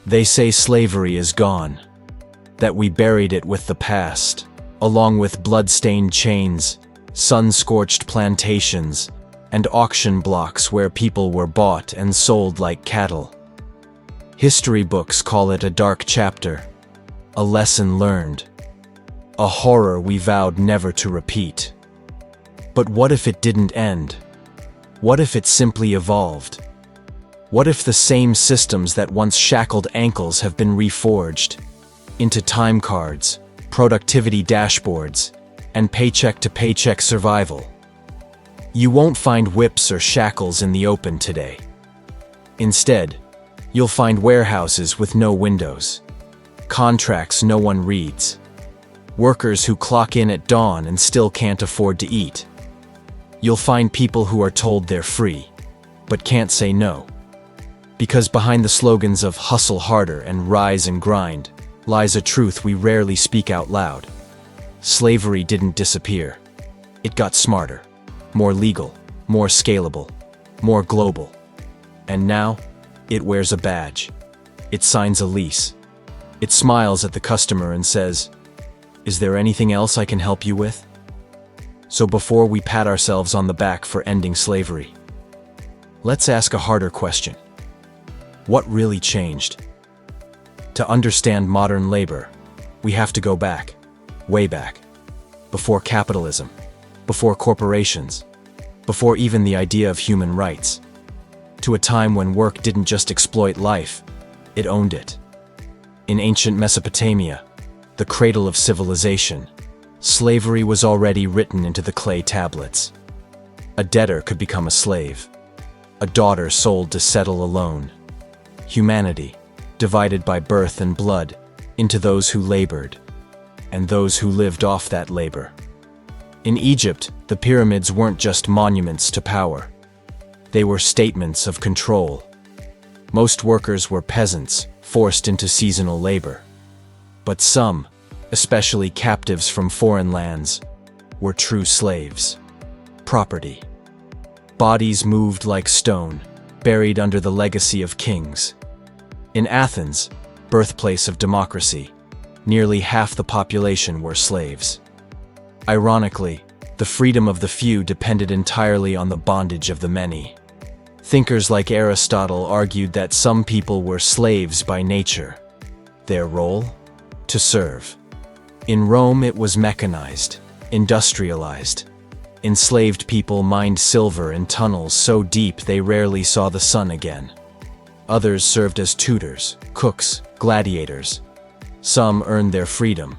They say slavery is gone, that we buried it with the past, along with blood-stained chains, sun-scorched plantations, and auction blocks where people were bought and sold like cattle. History books call it a dark chapter, a lesson learned, a horror we vowed never to repeat. But what if it didn't end? What if it simply evolved? What if the same systems that once shackled ankles have been reforged into time cards, productivity dashboards, and paycheck-to-paycheck survival? You won't find whips or shackles in the open today. Instead, you'll find warehouses with no windows, contracts no one reads, workers who clock in at dawn and still can't afford to eat. You'll find people who are told they're free, but can't say no. Because behind the slogans of hustle harder and rise and grind lies a truth we rarely speak out loud. Slavery didn't disappear. It got smarter, more legal, more scalable, more global. And now, it wears a badge. It signs a lease. It smiles at the customer and says, "Is there anything else I can help you with?" So before we pat ourselves on the back for ending slavery, let's ask a harder question. What really changed? To understand modern labor, we have to go back, way back, before capitalism, before corporations, before even the idea of human rights, to a time when work didn't just exploit life, it owned it. In ancient Mesopotamia, the cradle of civilization, slavery was already written into the clay tablets. A debtor could become a slave, a daughter sold to settle alone. Humanity, divided by birth and blood, into those who labored, and those who lived off that labor. In Egypt, the pyramids weren't just monuments to power. They were statements of control. Most workers were peasants, forced into seasonal labor. But some, especially captives from foreign lands, were true slaves. Property. Bodies moved like stone, buried under the legacy of kings. In Athens, birthplace of democracy, nearly half the population were slaves. Ironically, the freedom of the few depended entirely on the bondage of the many. Thinkers like Aristotle argued that some people were slaves by nature. Their role? To serve. In Rome, it was mechanized, industrialized. Enslaved people mined silver in tunnels so deep they rarely saw the sun again. Others served as tutors, cooks, gladiators. Some earned their freedom,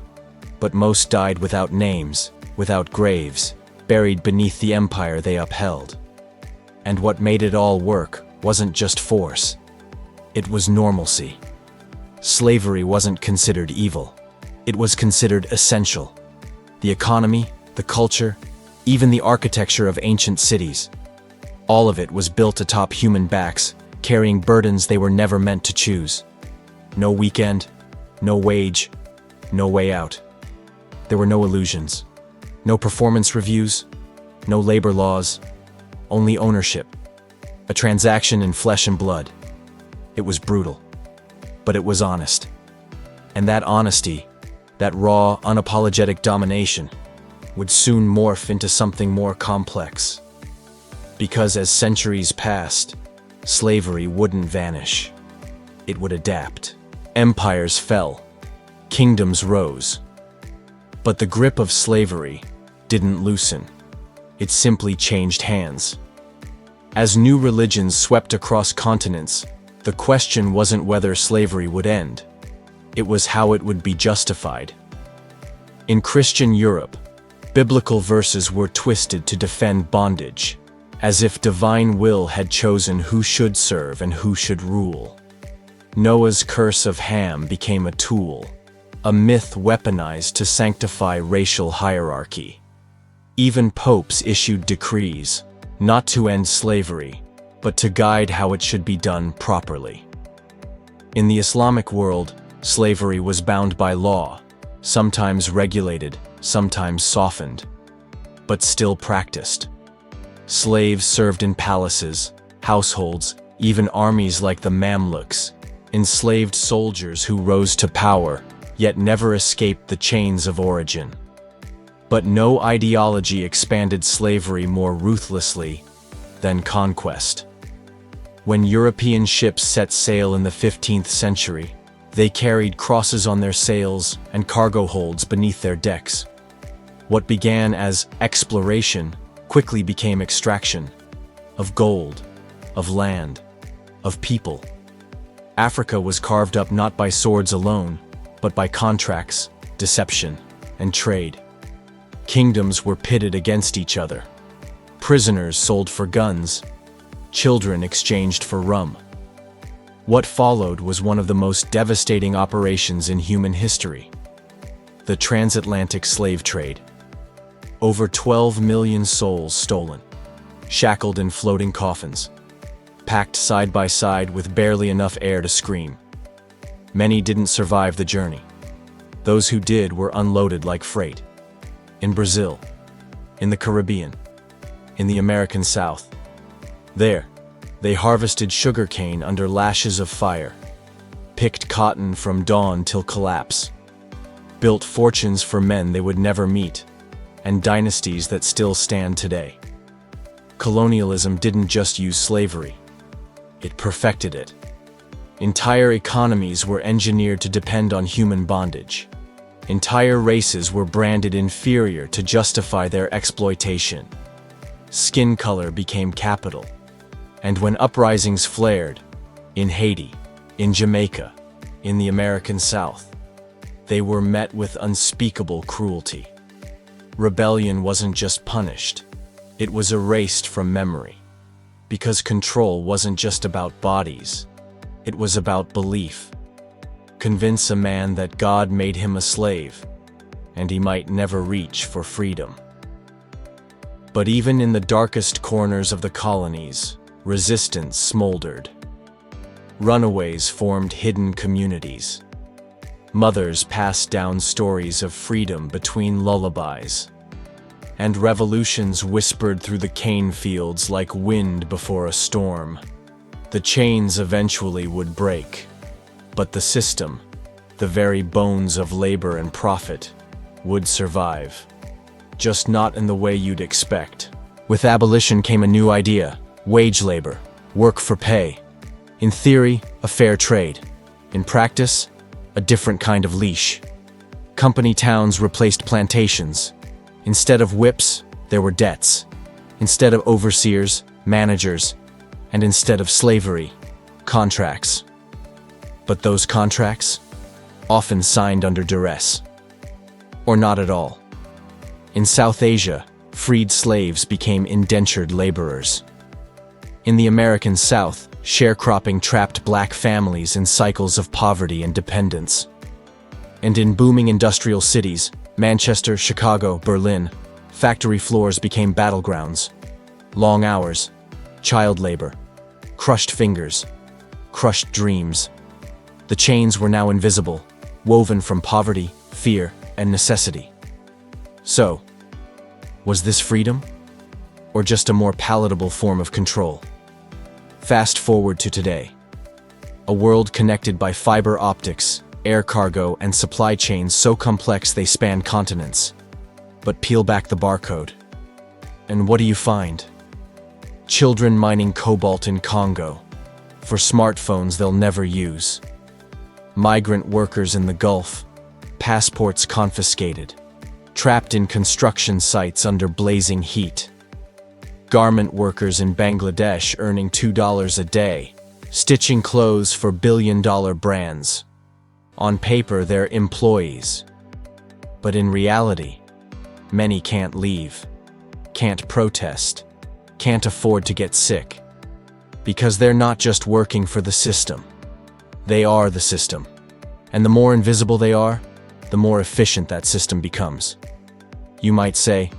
but most died without names, without graves, buried beneath the empire they upheld. And what made it all work wasn't just force. It was normalcy. Slavery wasn't considered evil. It was considered essential. The economy, the culture, even the architecture of ancient cities, all of it was built atop human backs, carrying burdens they were never meant to choose. No weekend, no wage, no way out. There were no illusions, no performance reviews, no labor laws, only ownership, a transaction in flesh and blood. It was brutal, but it was honest. And that honesty, that raw, unapologetic domination, would soon morph into something more complex. Because as centuries passed, slavery wouldn't vanish. It would adapt. Empires fell. Kingdoms rose. But the grip of slavery didn't loosen. It simply changed hands. As new religions swept across continents, the question wasn't whether slavery would end. It was how it would be justified. In Christian Europe, biblical verses were twisted to defend bondage, as if divine will had chosen who should serve and who should rule. Noah's curse of Ham became a tool, a myth weaponized to sanctify racial hierarchy. Even popes issued decrees, not to end slavery, but to guide how it should be done properly. In the Islamic world, slavery was bound by law, sometimes regulated, sometimes softened, but still practiced. Slaves served in palaces, households, even armies like the Mamluks, enslaved soldiers who rose to power, yet never escaped the chains of origin. But no ideology expanded slavery more ruthlessly than conquest. When European ships set sail in the 15th century, they carried crosses on their sails and cargo holds beneath their decks. What began as exploration quickly became extraction of gold, of land, of people. Africa was carved up not by swords alone, but by contracts, deception, and trade. Kingdoms were pitted against each other. Prisoners sold for guns, children exchanged for rum. What followed was one of the most devastating operations in human history: the transatlantic slave trade. Over 12 million souls stolen, shackled in floating coffins, packed side by side with barely enough air to scream. Many didn't survive the journey. Those who did were unloaded like freight. In Brazil, in the Caribbean, in the American South. There, they harvested sugarcane under lashes of fire, picked cotton from dawn till collapse, built fortunes for men they would never meet, and dynasties that still stand today. Colonialism didn't just use slavery, it perfected it. Entire economies were engineered to depend on human bondage. Entire races were branded inferior to justify their exploitation. Skin color became capital. And when uprisings flared, in Haiti, in Jamaica, in the American South, they were met with unspeakable cruelty. Rebellion wasn't just punished, it was erased from memory. Because control wasn't just about bodies, it was about belief. Convince a man that God made him a slave, and he might never reach for freedom. But even in the darkest corners of the colonies, resistance smoldered. Runaways formed hidden communities. Mothers passed down stories of freedom between lullabies. And revolutions whispered through the cane fields like wind before a storm. The chains eventually would break. But the system, the very bones of labor and profit, would survive. Just not in the way you'd expect. With abolition came a new idea: wage labor, work for pay. In theory, a fair trade. In practice, a different kind of leash. Company towns replaced plantations. Instead of whips, there were debts. Instead of overseers, managers. And instead of slavery, contracts. But those contracts, often signed under duress. Or not at all. In South Asia, freed slaves became indentured laborers. In the American South, sharecropping trapped black families in cycles of poverty and dependence. And in booming industrial cities, Manchester, Chicago, Berlin, factory floors became battlegrounds. Long hours, child labor, crushed fingers, crushed dreams. The chains were now invisible, woven from poverty, fear, and necessity. So, was this freedom? Or just a more palatable form of control? Fast forward to today. A world connected by fiber optics, air cargo, and supply chains so complex they span continents. But peel back the barcode. And what do you find? Children mining cobalt in Congo for smartphones they'll never use. Migrant workers in the Gulf, passports confiscated, trapped in construction sites under blazing heat. Garment workers in Bangladesh earning $2 a day, stitching clothes for billion-dollar brands. On paper, they're employees. But in reality, many can't leave, can't protest, can't afford to get sick. Because they're not just working for the system. They are the system. And the more invisible they are, the more efficient that system becomes. You might say,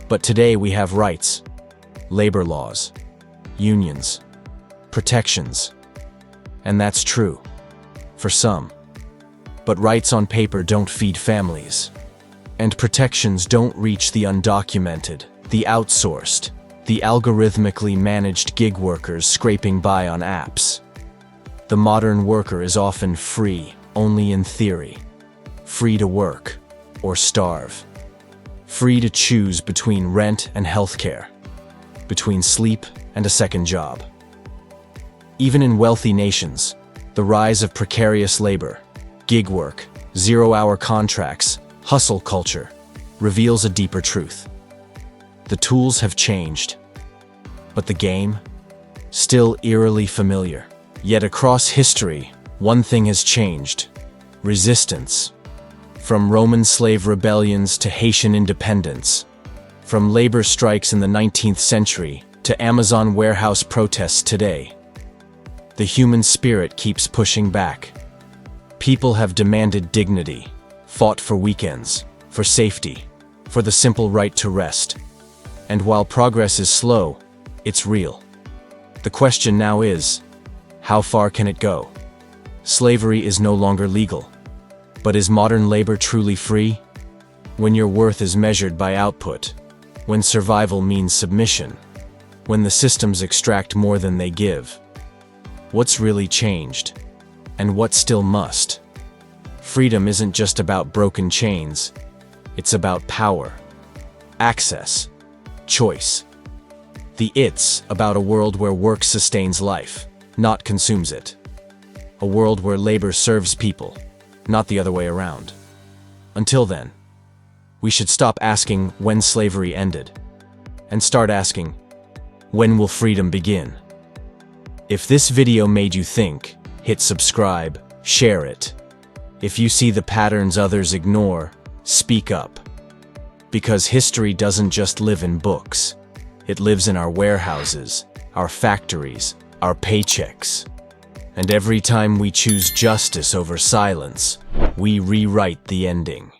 but today we have rights, labor laws, unions, protections. And that's true, for some. But rights on paper don't feed families. And protections don't reach the undocumented, the outsourced, the algorithmically managed gig workers scraping by on apps. The modern worker is often free, only in theory. Free to work or starve. Free to choose between rent and healthcare, between sleep and a second job. Even in wealthy nations, the rise of precarious labor, gig work, zero-hour contracts, hustle culture reveals a deeper truth. The tools have changed, but the game, still eerily familiar. Yet across history, one thing has changed: resistance. From Roman slave rebellions to Haitian independence, from labor strikes in the 19th century to Amazon warehouse protests today, the human spirit keeps pushing back. People have demanded dignity, fought for weekends, for safety, for the simple right to rest. And while progress is slow, it's real. The question now is, how far can it go? Slavery is no longer legal. But is modern labor truly free? When your worth is measured by output, when survival means submission, when the systems extract more than they give, what's really changed? And what still must? Freedom isn't just about broken chains, it's about power, access, choice. It's about a world where work sustains life, not consumes it. A world where labor serves people, not the other way around. Until then, we should stop asking when slavery ended, and start asking, when will freedom begin? If this video made you think, hit subscribe, share it. If you see the patterns others ignore, speak up. Because history doesn't just live in books. It lives in our warehouses, our factories, our paychecks. And every time we choose justice over silence, we rewrite the ending.